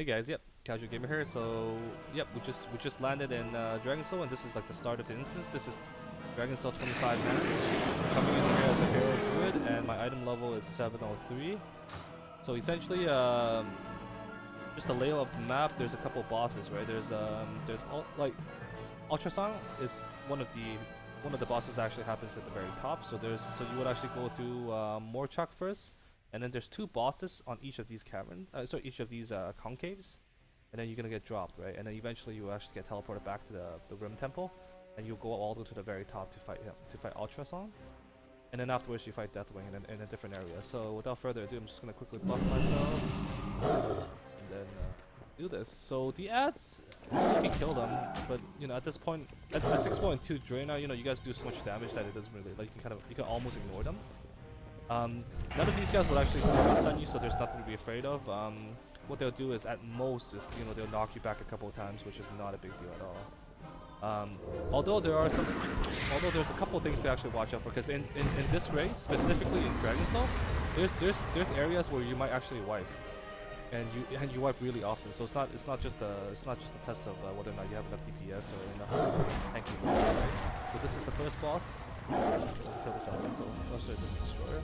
Hey guys, yep, Casual Gamer here. So, yep, we just landed in Dragon Soul, and this is like the start of the instance. This is Dragon Soul 25 mana. I'm coming in here as a hero druid, and my item level is 703. So essentially, just the layout of the map. There's a couple bosses, right? Like Ultrasound is one of the bosses that actually happens at the very top. So you would actually go through Morchuk first. And then there's two bosses on each of these each of these concaves, and then you're gonna get dropped, right? And then eventually you actually get teleported back to the Rim Temple, and you go all the way to the very top to fight him, to fight Ultrason, and then afterwards you fight Deathwing in a different area. So without further ado, I'm just gonna quickly buff myself, and then do this. So the ads, you can kill them, but you know at this point, at 6.2 Draenor, you know you guys do so much damage that it doesn't really like you can almost ignore them. None of these guys will actually stun you, so there's nothing to be afraid of. What they'll do is, at most, they'll knock you back a couple of times, which is not a big deal at all. Although there's a couple of things to actually watch out for, because in this race, specifically in Dragon Soul, there's areas where you might actually wipe, and you wipe really often. So it's not just a test of whether or not you have enough DPS or enough tanky moves, right? So this is the first boss. Kill this elemental. Oh, sorry, this destroyer.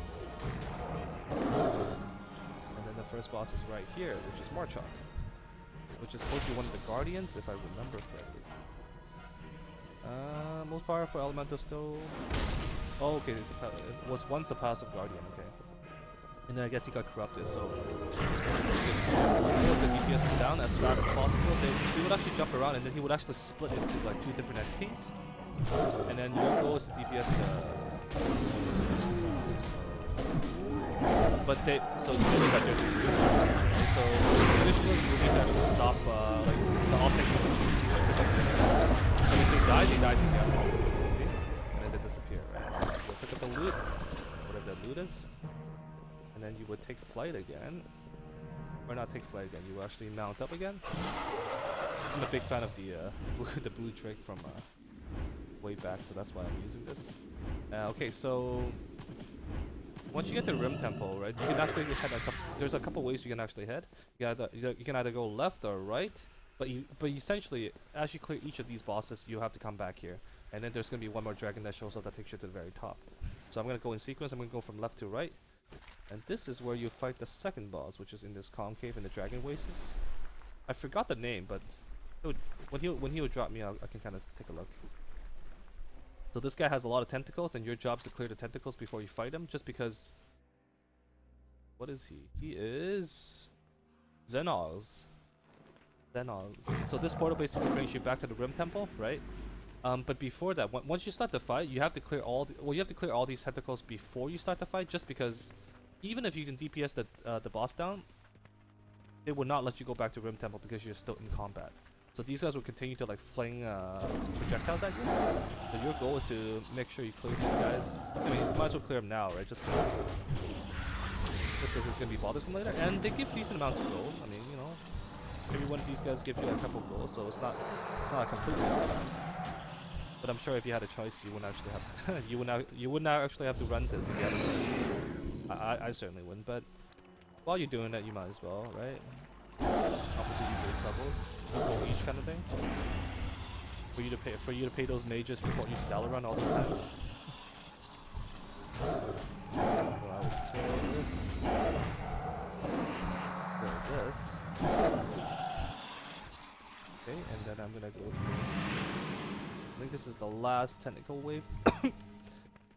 And then the first boss is right here, which is Marchok, which is supposed to be one of the guardians, if I remember correctly. Most powerful elemental still. Oh, okay. It was once a passive guardian. Okay. And then I guess he got corrupted, so once the DPS is down as fast as possible, he would actually jump around, and then he would actually split into like two different entities. And then your goal is to DPS so you notice that they're just doing right? So initially you need to actually stop like the object. And if they die together. Okay? And then they disappear, right? You'll pick up the loot, whatever that loot is. And then you would take flight again. Or not take flight again, you will actually mount up again. I'm a big fan of the blue trick from way back, so that's why I'm using this. Okay, so once you get to Rim Temple, right, you can actually head there's a couple ways you can actually head. You can either go left or right, but essentially, as you clear each of these bosses, you have to come back here, and then there's gonna be one more dragon that shows up that takes you to the very top. So I'm gonna go in sequence. I'm gonna go from left to right, and this is where you fight the second boss, which is in this concave in the Dragon Wastes. I forgot the name, but when he would drop me, I can kind of take a look. So this guy has a lot of tentacles, and your job is to clear the tentacles before you fight him, just because... What is he? He is... Xenos. So this portal basically brings you back to the Rim Temple, right? But before that, once you start the fight, you have to clear all these tentacles before you start the fight, just because even if you can DPS the boss down, they will not let you go back to Rim Temple because you're still in combat. So these guys will continue to like fling projectiles at you. So your goal is to make sure you clear these guys. I mean, you might as well clear them now, right? Just because it's gonna be bothersome later. And they give decent amounts of gold. I mean, you know, every one of these guys give you a couple of gold, so it's not a complete waste of time. But I'm sure if you had a choice, you wouldn't actually have you would not actually have to run this if you had a choice. I certainly wouldn't. But while you're doing that, you might as well, right? Obviously, you pay troubles, equal each kind of thing. For you to pay those mages to port you to Dalaran all these times. So I would kill this. Kill this. Okay, and then I'm gonna go to this. I think this is the last technical wave.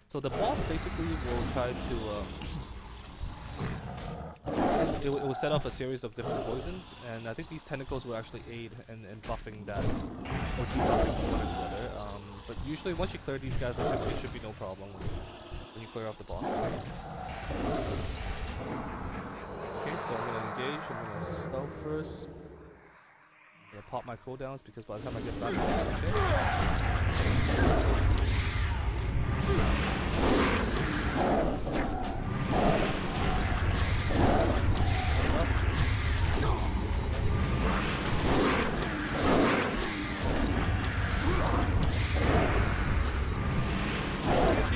So the boss basically will try to it will set off a series of different poisons, and I think these tentacles will actually aid in buffing that, or debuffing one or the other. But usually once you clear these guys, there should be no problem when you clear off the bosses. Okay, so I'm gonna engage. I'm gonna stealth first. I'm gonna pop my cooldowns because by the time I get back,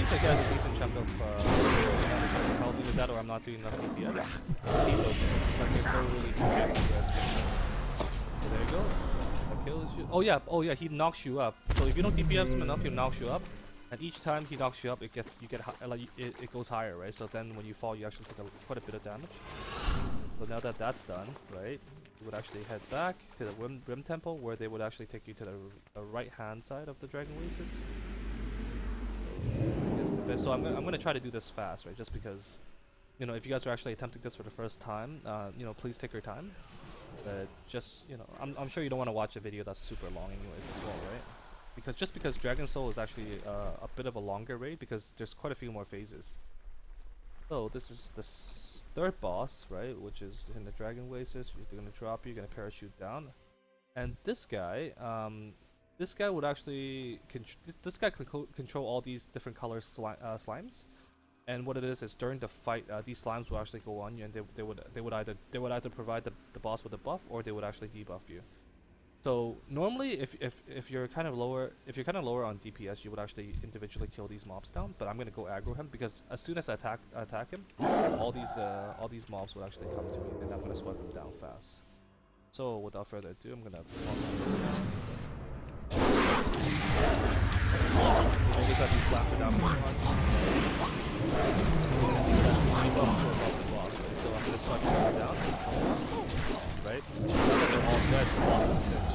I get a decent chunk of health with that, or I'm not doing enough DPS. He's okay. Like, there's no really objective. Oh yeah, he knocks you up. So if you don't DPS him enough, he knocks you up. And each time he knocks you up, it goes higher, right? So then when you fall, you actually take quite a bit of damage. So now that that's done, right, you would actually head back to the Rim Temple, where they would actually take you to the right-hand side of the Dragon Oasis. So I'm gonna try to do this fast, right? Just because, you know, if you guys are actually attempting this for the first time, you know, please take your time. But just, you know, I'm sure you don't want to watch a video that's super long anyways as well, right? Because Dragon Soul is actually a bit of a longer raid because there's quite a few more phases. So this is the third boss, right? Which is in the Dragon Oasis. You're gonna drop you, you're gonna parachute down, and this guy would actually this guy can control all these different color slimes. And what it is during the fight, these slimes will actually go on you, and they would either provide the boss with a buff, or they would actually debuff you. So normally, if you're kind of lower, on DPS, you would actually individually kill these mobs down. But I'm gonna go aggro him because as soon as I attack him, all these mobs would actually come to me, and I'm gonna swipe them down fast. So without further ado, I'm gonna. Look at these slaps down pretty much. So I'm gonna swipe them down. Right? Now that they're all dead, the boss is a cinch.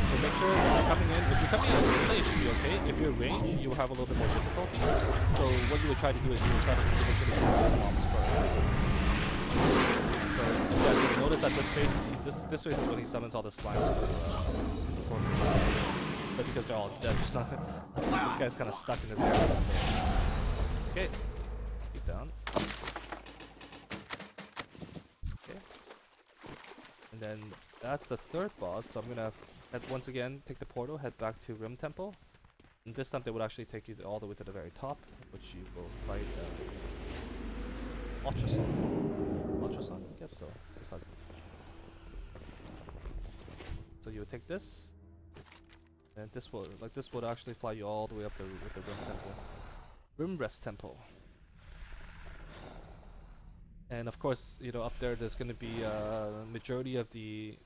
So make sure when you're coming in, if you're coming in at melee, it should be okay. If you're range, you will have a little bit more difficulty. So what you would try to do is you would try to individually kill these mobs first. So yeah, so you notice that this phase is when he summons all the slimes to perform the attacks. But because they're all dead, just not this guy's kind of stuck in this area. So. Okay, he's down. And then that's the third boss, so I'm gonna once again take the portal, head back to Rim Temple, and this time they would actually take you all the way to the very top, which you will fight Ultrason, I guess so. So you would take this, and this would actually fly you all the way up with the Rim Temple, Rimrest Temple. And of course, you know, up there's going to be majority of the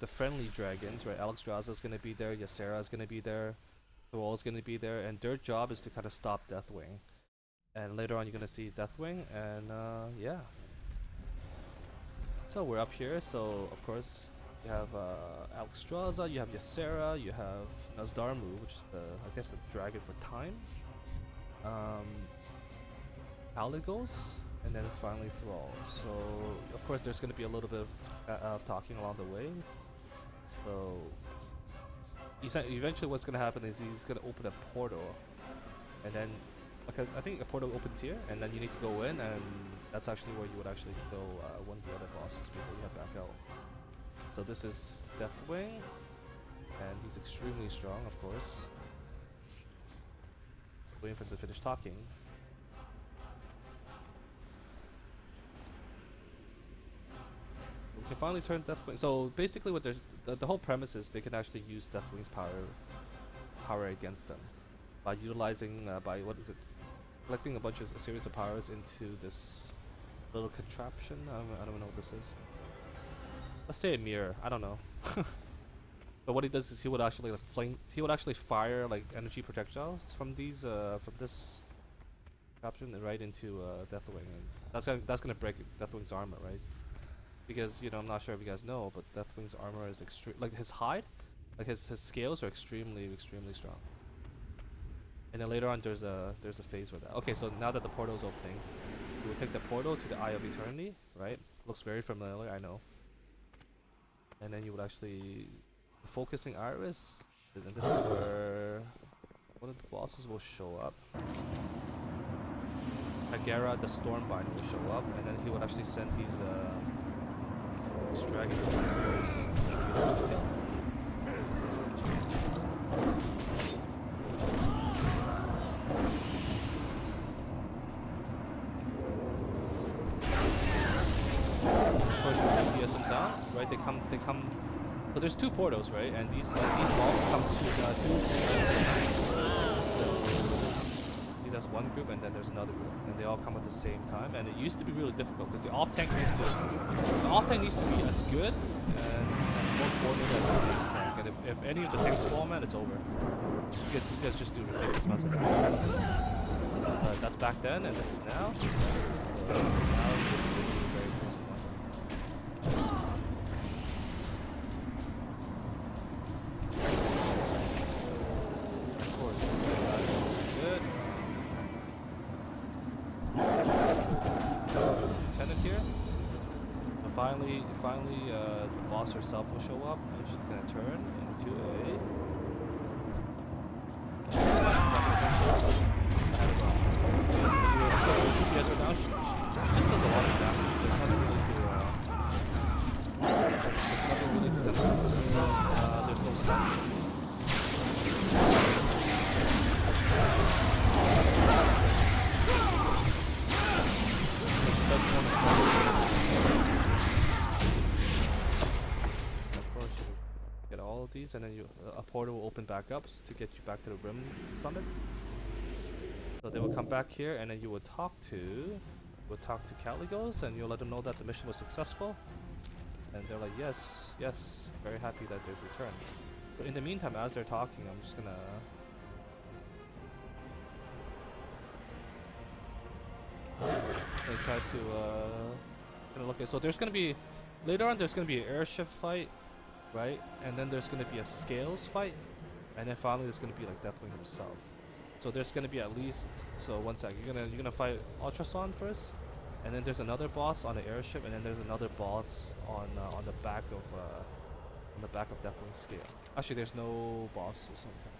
friendly dragons, right? Alexstrasza is going to be there, Ysera is going to be there, Thrall is going to be there, and their job is to kind of stop Deathwing. And later on, you're going to see Deathwing, and yeah. So we're up here. So of course, you have Alexstrasza, you have Ysera, you have Nazdarmu, which is I guess the dragon for time. Aligos. And then finally Thrall. So of course there's going to be a little bit of talking along the way. So eventually what's going to happen is he's going to open a portal, and then I think a portal opens here, and then you need to go in, and that's actually where you would actually kill one of the other bosses before you head back out. So this is Deathwing, and he's extremely strong, of course. Waiting for him to finish talking. You can finally turn Deathwing. So basically, what the whole premise is, they can actually use Deathwing's power against them by utilizing collecting a series of powers into this little contraption. I don't know what this is. Let's say a mirror. I don't know. But what he does is he would actually fire like energy projectiles from this contraption right into Deathwing, and that's gonna break Deathwing's armor, right? Because, you know, I'm not sure if you guys know, but Deathwing's armor is like his hide, like his scales are extremely strong. And then later on there's a phase with that. Okay, so now that the portal is opening, you will take the portal to the Eye of Eternity, right? Looks very familiar, I know. And then you would actually focusing Iris, and this is where one of the bosses will show up. Agera, the Stormbind, will show up, and then he would actually send these dragon boys. Push DPS them down, right? They come. So there's two portals, right? And these mobs come to that's one group, and then there's another group, and they all come at the same time. And it used to be really difficult because the off tank needs to be as good and more coordinated as the main tank. and if any of the tanks fall, man, it's over. These guys just do ridiculous amounts of damage. That's back then, and this is now. So now it's very personal. Of course, good. There's a lieutenant here. And finally, the boss herself will show up, and she's gonna turn into a. Yes or no? She just does a lot of damage. There's nothing really to there's no stuns. Of course, you get all of these, and then a portal will open back up to get you back to the Rim Summit. So they will come back here, and then you will talk to Caligos, and you'll let them know that the mission was successful. And they're like, yes, very happy that they've returned. But in the meantime, as they're talking, I'm just gonna try to look at. So there's gonna be later on. There's gonna be an airship fight, right? And then there's gonna be a scales fight, and then finally there's gonna be like Deathwing himself. So there's gonna be at least. So one sec, you're gonna fight Ultrason first, and then there's another boss on the airship, and then there's another boss on the back of Deathwing's scale. Actually, there's no boss or something.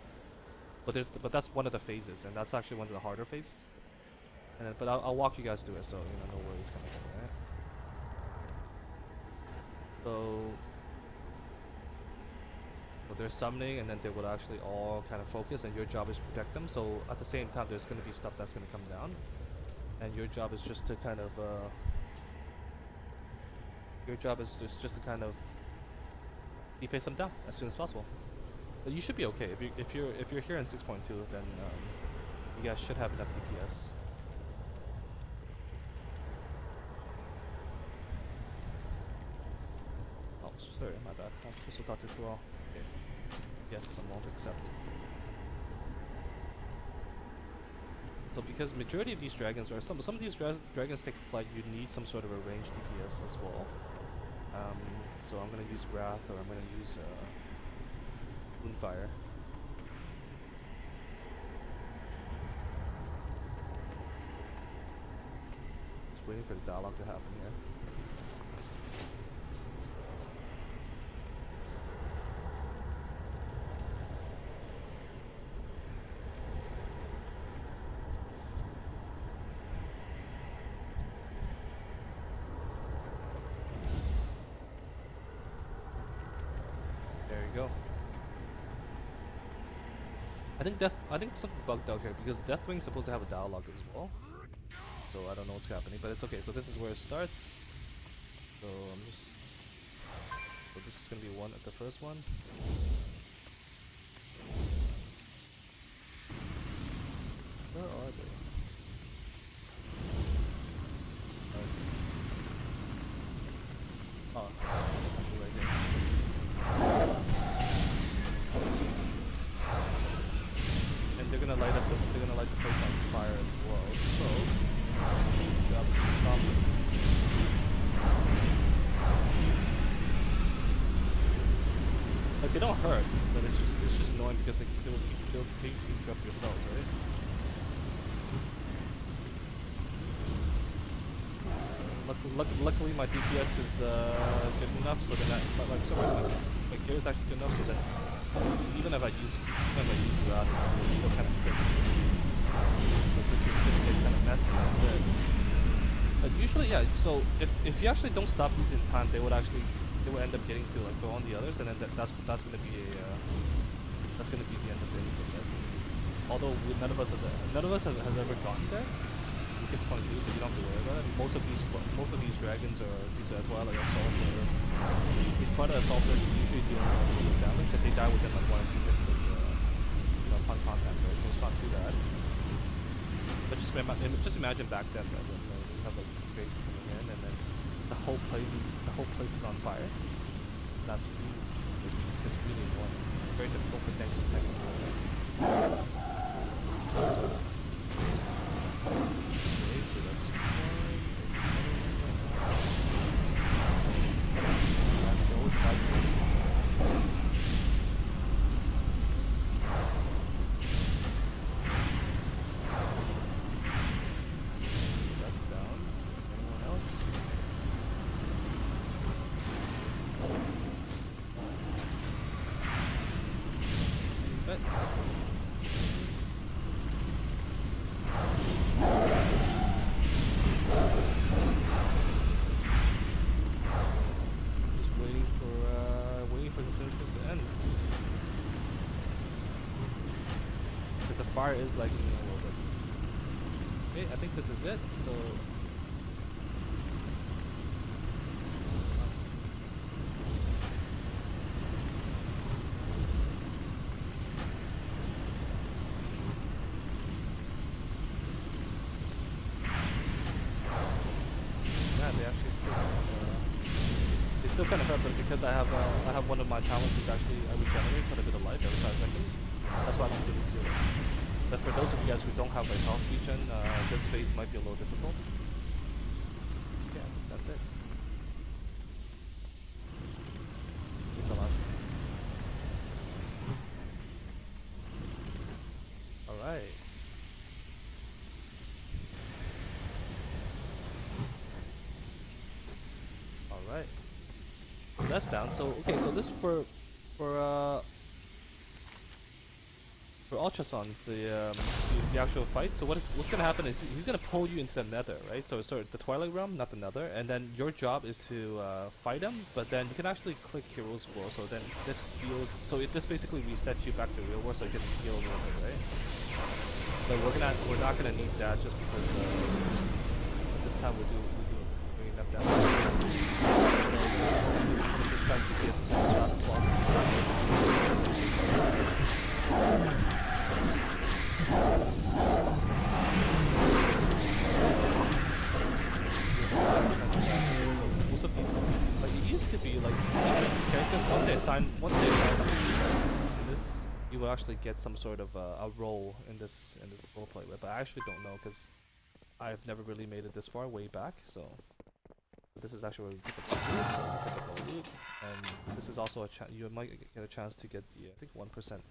But that's one of the phases, and that's actually one of the harder phases. And then, but I'll walk you guys through it, so you know no worries coming in, right? So they're summoning, and then they will actually all kind of focus, and your job is to protect them. So at the same time, there's going to be stuff that's going to come down, and your job is just to kind of pace them down as soon as possible. But you should be okay if you're here in 6.2, then you guys should have enough DPS. Oh, sorry, my bad. I'm supposed to talk to Thrall. Okay. Yes, I won't accept. So because majority of these dragons, or some of these dragons take flight, you need some sort of a ranged DPS as well. So I'm gonna use Wrath, or I'm gonna use Moonfire. Just waiting for the dialogue to happen here. Go. I think something bugged out here because Deathwing's supposed to have a dialogue as well. So I don't know what's happening, but it's okay. So this is where it starts. So this is gonna be one at the first one. Where are they? Oh, actually right here. They're gonna light the place on fire as well. So job is to stop them. Like they don't hurt, but it's just annoying because they'll interrupt your spells, right? Luckily my DPS is good enough so that my gear is actually good enough so that even if I use Wrath, it still kind of fits. But this is gonna get kind of messy a bit. But usually, yeah. So if you actually don't stop these in time, they would end up getting to like throw on the others, and then that's gonna be the end of the instance. I think. Although none of us has ever gotten there in 6.2, so you don't have to worry about it. Most of these dragons or these Twilight Assaults or these Twilight Assaulters usually do a little bit of damage, and they die within like 1 or 2 hits of upon contact, right? So it's not too bad. But just imagine back then, right, when you have like waves coming in, and then the whole place is on fire. that's huge. It's really annoying. Very difficult for tanks to tank as well. Okay, so that's one. That goes tight. That's down. Anyone else? But just waiting for this instance to end. Because the fire is lagging a little bit. Okay, I think this is it. So yeah, they still kind of hurt, but because I have one of my talents is actually I regenerate quite a bit of life every 5 seconds. That's why I don't really feel it. But for those of you guys who don't have like health regen, this phase might be a little difficult. Yeah, that's it. This is the last one. Alright. Alright. So that's down. So okay, so this for Ultrason's the actual fight. So what's gonna happen is he's gonna pull you into the Nether, right? So sorry, the Twilight Realm, not the Nether. And then your job is to fight him. But then you can actually click Hero's War. So then this steals. So this basically resets you back to real war, so you can heal a little bit, right? But we're not gonna need that just because this time we're doing enough damage. Just try to do this as fast as possible. So most of these, like it used to be like each of these characters, once they assign something in this, you will actually get some sort of a role in this roleplay. But I actually don't know because I've never really made it this far way back. So this is actually where we pick up the loot, so pick up the loot, and this is also you might get a chance to get the I think 1%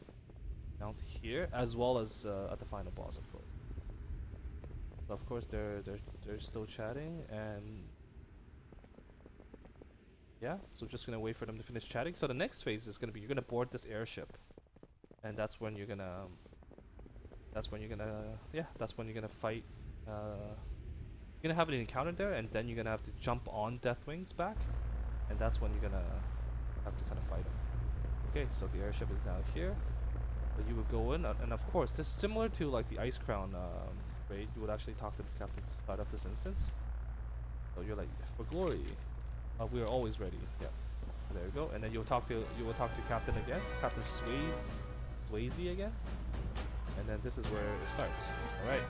mount here, as well as at the final boss, of course. So of course they're still chatting, and yeah, so just gonna wait for them to finish chatting. So the next phase is gonna be you're gonna board this airship, and that's when you're gonna fight. You're gonna have an encounter there, and then you're gonna have to jump on Deathwing's back, and that's when you're gonna have to kind of fight him. Okay, so the airship is now here. So you would go in, and of course, this is similar to like the Ice Crown raid. You would actually talk to the captain to start off this instance. So you're like, for glory, we are always ready. Yeah, there you go. And then you will talk to Captain again, Captain Swayze again, and then this is where it starts. All right.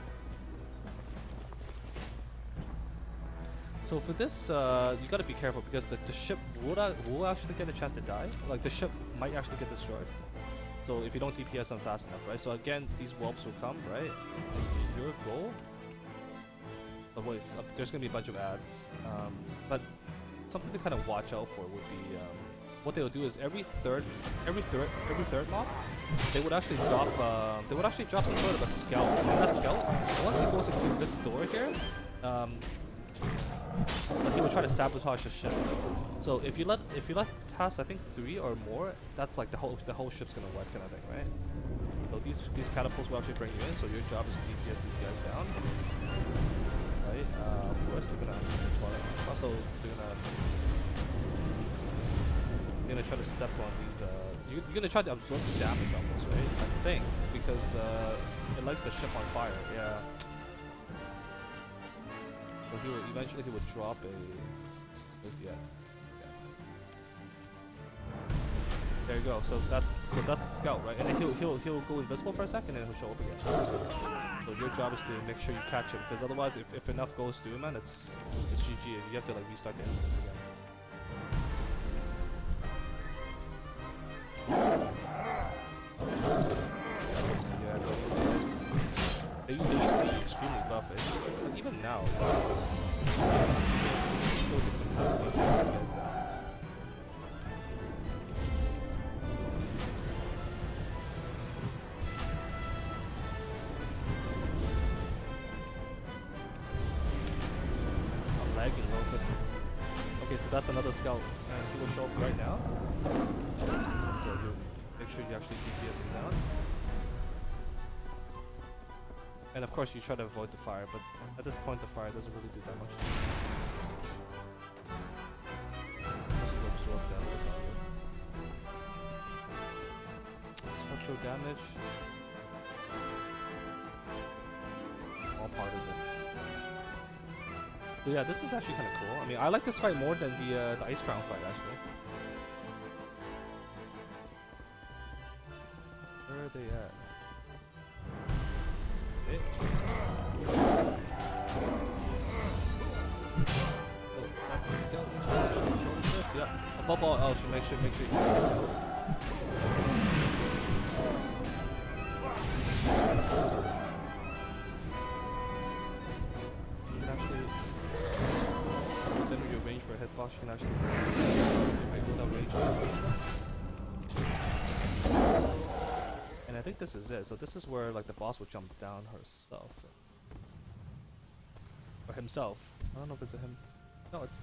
So for this, you gotta be careful because the ship will actually get a chance to die. Like the ship might actually get destroyed. So if you don't DPS them fast enough, right? So again, these whelps will come, right? Like your goal. But wait, there's gonna be a bunch of ads. But something to kind of watch out for would be what they'll do is every third mob, they would actually drop some sort of a scout. And that scout, once he goes into this door here, he will try to sabotage the ship. So if you let past I think 3 or more, that's like the whole ship's gonna wipe kind of thing, right? So these catapults will actually bring you in. So your job is to DPS these guys down, right? Of course they're gonna also they're gonna try to step on these. You're gonna try to absorb the damage on this, right? I think because it lights the ship on fire. Yeah. So eventually he would drop a. Yeah. There you go. So that's the scout, right? And then he'll go invisible for a second, and then he'll show up again. So your job is to make sure you catch him, because otherwise, if enough goes through, man, it's GG. You have to like restart the instance again. now. Still get some help to take these guys down. I'm lagging a little bit. Okay, so that's another scout, and he will show up right now. So you make sure you actually DPS him down. And of course you try to avoid the fire, but at this point the fire doesn't really do that much. Just to absorb that, that's all good. Structural damage. All part of it. But yeah, this is actually kind of cool. I mean, I like this fight more than the Ice Crown fight, actually. Where are they at? Oh, that's a skeleton. Yeah. Above all else, make sure you get a skeleton. You can actually within your range for a hitbox, you can actually go without range. And I think this is it. So this is where like the boss would jump down herself. Or himself. I don't know if it's a him. No, it's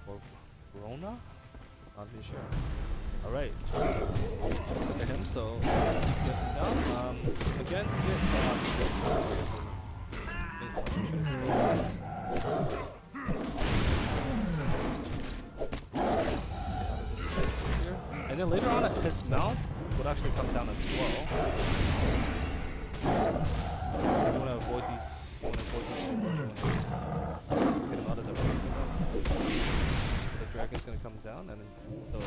or Rona? Not really sure. Alright. Looks like a him, so just down. Again, here and then later on his mount would actually come down as well. You want to avoid these. You want to avoid these super. Get him out of the way. The dragon's gonna come down and then. So,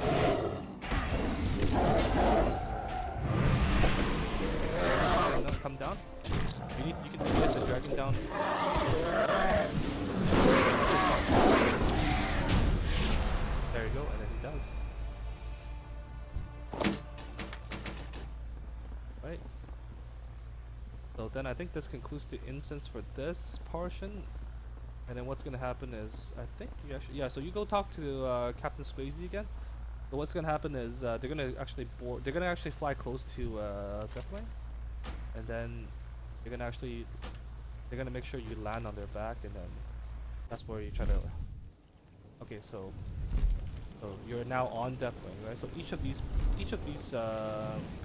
come down. You can place the dragon down. There you go, and then he does. Right. So then I think this concludes the instance for this portion. And then what's gonna happen is, I think you actually, yeah. So you go talk to Captain Swayze again. So what's gonna happen is they're gonna actually fly close to Deathwing, and then they're gonna make sure you land on their back, and then that's where you try to. Okay, so you're now on Deathwing, right? So each of these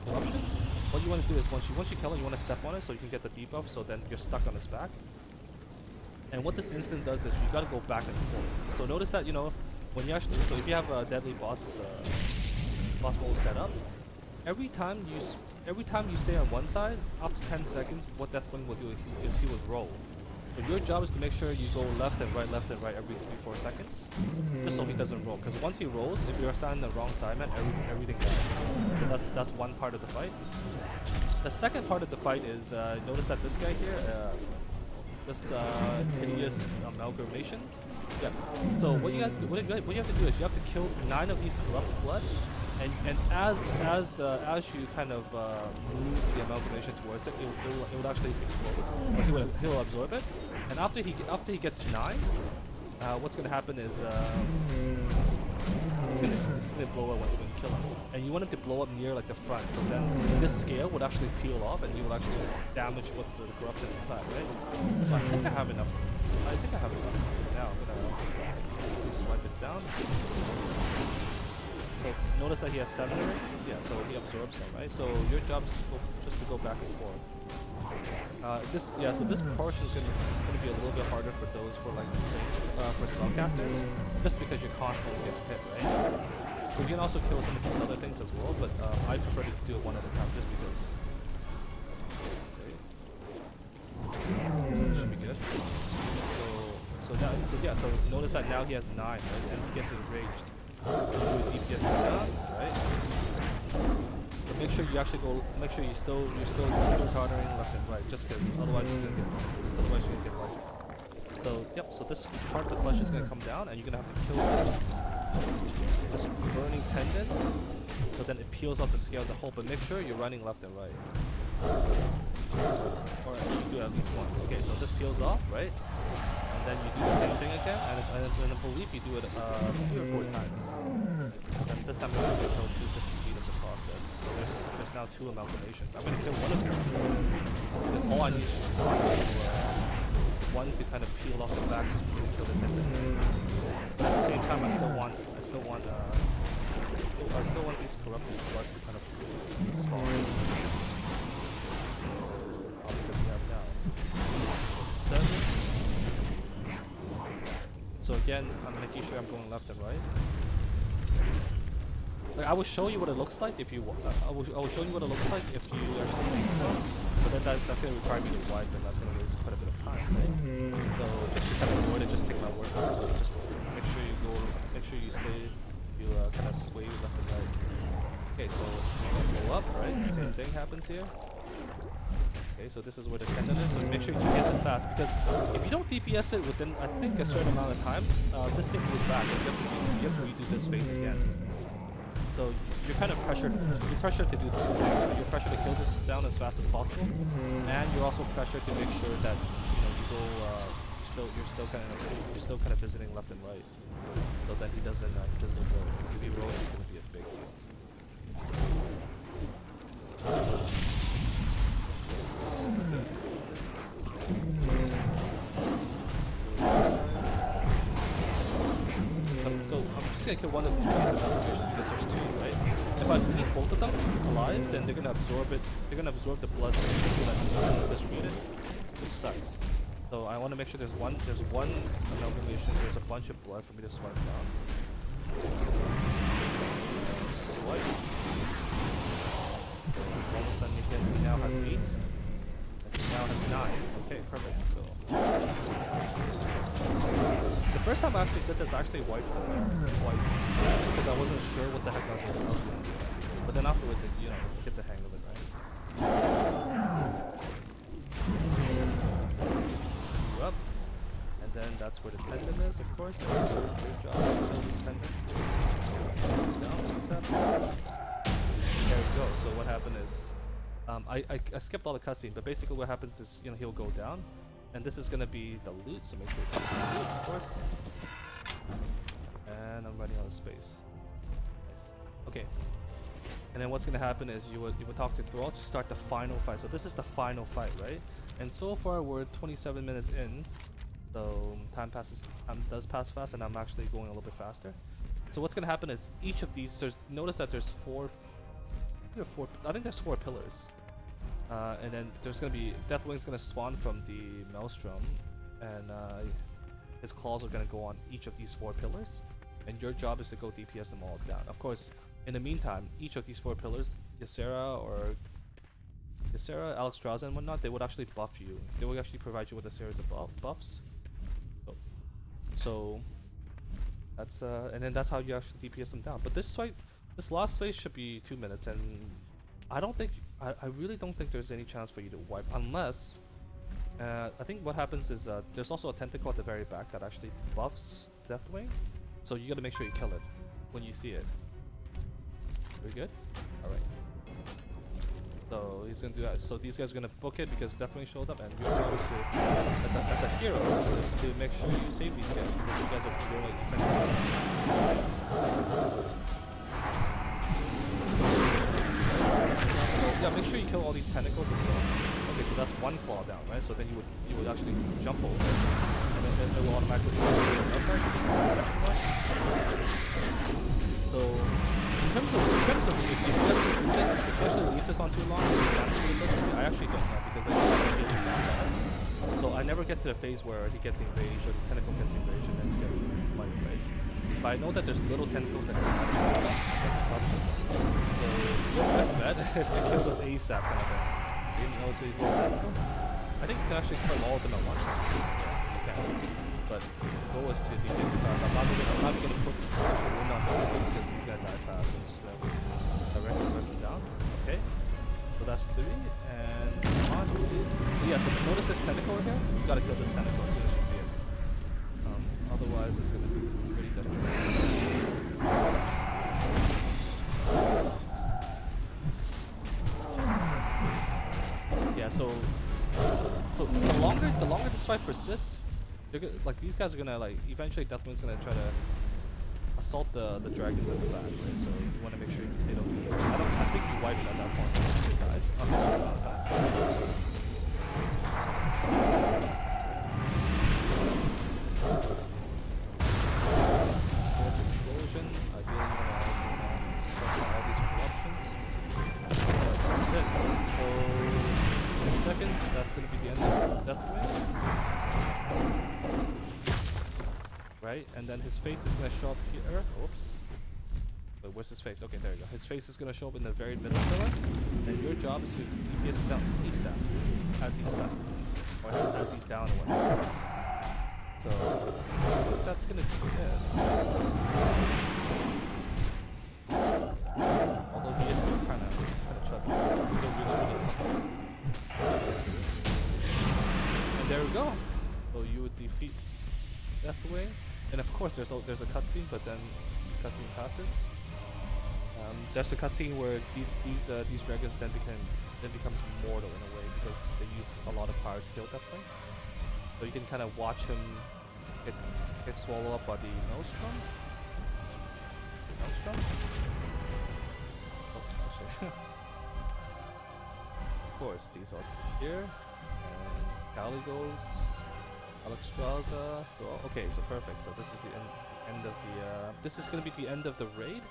corruptions, what you want to do is once you kill it, you want to step on it so you can get the debuff. So then you're stuck on its back. And what this instant does is you gotta go back and forth. So notice that when you actually, so if you have a deadly boss mode set up, every time you stay on one side, after 10 seconds, what Deathwing will do is he will roll. So your job is to make sure you go left and right every 3-4 seconds, just so he doesn't roll. Because once he rolls, if you're standing on the wrong side, man, everything dies. So that's one part of the fight. The second part of the fight is notice that this guy here, this hideous amalgamation. Yeah. So what you have to do is you have to kill 9 of these corrupt blood, and as you kind of move the amalgamation towards it, it would actually explode. Or he'll absorb it, and after he gets 9, what's gonna happen is he's gonna blow up when you kill him, and you want him to blow up near like the front. So then this scale would actually peel off, and you will actually damage what's the corruption inside, right? So I think I have enough. Now I'm gonna swipe it down. So notice that he has 7 already. Yeah, so he absorbs them, right? So your job is just to go back and forth. So this portion is gonna be a little bit harder for those for spellcasters, just because you're constantly getting hit, right? So you can also kill some of these other things as well, but I prefer to do it one at a time, just because. Okay. So this should be good. So notice that now he has 9, right? And he gets enraged. Do DPS down, right? But make sure you're still countering left and right, just because otherwise you're gonna get wiped. So so this part of the flesh is gonna come down, and you're gonna have to kill this burning tendon, so then it peels off the scale as a whole. But make sure you're running left and right. Or you do it at least once. Okay, so this peels off, right? And then you do the same thing again, and I believe you do it 3 or 4 times. And this time you're going to kill 2 just to speed up the process. So there's now 2 amalgamations. I'm going to kill one of them because all I need is just one to kind of peel off the back so you can kill the tendon. At the same time, I still want these corrupted blood to kind of spawn. Because we have now 7. So again, I'm making sure I'm going left and right. Like I will show you what it looks like if you. I will show you what it looks like if you actually think so. But then that's going to require me to wipe, and that's going to waste quite a bit of time, right? So just to kind of avoid it, just take my word for it. Just make sure you go. Make sure you stay. You kind of sway left and right. Okay, so go up, right? Same thing happens here. Okay, so this is where the tendon is, so make sure you DPS it fast, because if you don't DPS it within, I think, a certain amount of time, this thing goes back, and you have to redo this phase again. So you're kind of pressured, you're pressured to do the 2 things, right? You're pressured to kill this down as fast as possible, and you're also pressured to make sure that, you go, you're still kind of visiting left and right, so that he doesn't roll, because if he rolls, it's going to be a big deal. So I'm just gonna kill one of these applications because there's 2, right? If I eat both of them alive, then they're gonna absorb it. They're gonna absorb the blood so it's gonna distribute it, which sucks. So I want to make sure there's one amalgamation. There's a bunch of blood for me to swipe down. Swipe. All of a sudden he now has 8. And he now has 9. Okay, perfect. So the first time I actually did this, I actually wiped them twice, just because I wasn't sure what the heck I was going to do. But then afterwards, you get the hang of it, right? Move up, and then that's where the tendon is, of course. Great job, kill this tendon. There we go. So what happened is, I skipped all the cutscene, but basically what happens is, he'll go down. And this is gonna be the loot, so make sure you take the loot, of course. And I'm running out of space. Nice. Okay. And then what's gonna happen is you would talk to Thrall to start the final fight. So this is the final fight, right? And so far we're 27 minutes in, so time does pass fast, and I'm actually going a little bit faster. So what's gonna happen is each of these. Notice that there's 4. I think there's 4 pillars. And then there's gonna be Deathwing's gonna spawn from the Maelstrom, and his claws are gonna go on each of these 4 pillars, and your job is to go DPS them all down. Of course, in the meantime, each of these 4 pillars, Ysera, Alexstrasza, and whatnot, they would actually buff you. They would actually provide you with a series of buffs. So that's and then that's how you actually DPS them down. But this last phase should be 2 minutes, and I really don't think there's any chance for you to wipe, unless I think what happens is there's also a tentacle at the very back that actually buffs Deathwing, so you gotta make sure you kill it when you see it. We good? Alright. So he's gonna do that. So these guys are gonna book it because Deathwing showed up, and your job is to, as a hero, is to make sure you save these guys, because you guys are really essentially. Yeah, make sure you kill all these tentacles as well. Okay, so that's 1 claw down, right? So then you would actually jump over, and then it will automatically go to the other side. This is the second one. So in terms of if you actually leave this on too long, I actually don't know, because I get that fast. So I never get to the phase where he gets enraged or the tentacle gets enraged and then you get wiped, right? But I know that there's little tentacles that can options. So your best bet is to kill this ASAP kind of thing. Even though it's these little tentacles. I think you can actually start all of them at once. You can. But the goal is to DPS it fast. I'm not even gonna put extra wind on tentacles because he's gonna die fast. I'm just gonna directly press him down. Okay. So that's 3, and come on. Yeah, so notice this tentacle over here? You gotta kill this tentacle as soon as you see it. Otherwise it's gonna be pretty detrimental. So the longer this fight persists, like these guys are gonna like eventually Deathwing's gonna try to assault the dragons at the back, right? So you want to make sure they don't do this. I think you wipe it at that point. It dies. Okay, so we're out of time. Fourth explosion. Ideally, you want to stress out all these corruptions. That's it. So in a second, that's gonna be the end of Deathwing. Right, and then his face is gonna show up here. Oops. Wait, where's his face? Okay, there you go. His face is gonna show up in the very middle pillar, and your job is to DPS him down ASAP as he's stuck, or as he's down or whatever. So I think that's gonna be it. Although he is still kind of chubby, he's still really tough. And there we go. So you would defeat Deathwing. And of course, there's a cutscene, but then cutscene passes. There's a cutscene where these dragons then becomes mortal in a way because they use a lot of power to kill Deathwing. So you can kind of watch him get swallowed up by the Maelstrom. Oh, actually. Of course, these are here. And Caligos. Alexstrasza. Okay, so perfect. So this is the end of the. This is gonna be the end of the raid.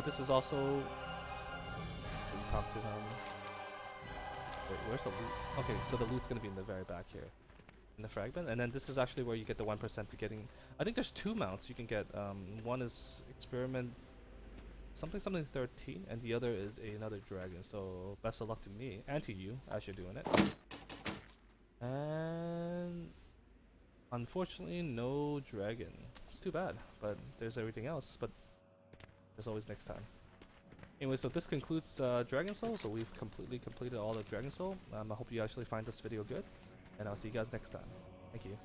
This is also. We talk to him. Wait, where's the loot? Okay, so the loot's gonna be in the very back here, in the fragment, and then this is actually where you get the 1% to getting. I think there's two mounts you can get. One is experiment something 13, and the other is another dragon. So best of luck to me and to you as you're doing it. And unfortunately, no dragon. It's too bad, but there's everything else. But there's always next time. Anyway, so this concludes Dragon Soul. So we've completed all of Dragon Soul. I hope you actually find this video good, and I'll see you guys next time. Thank you.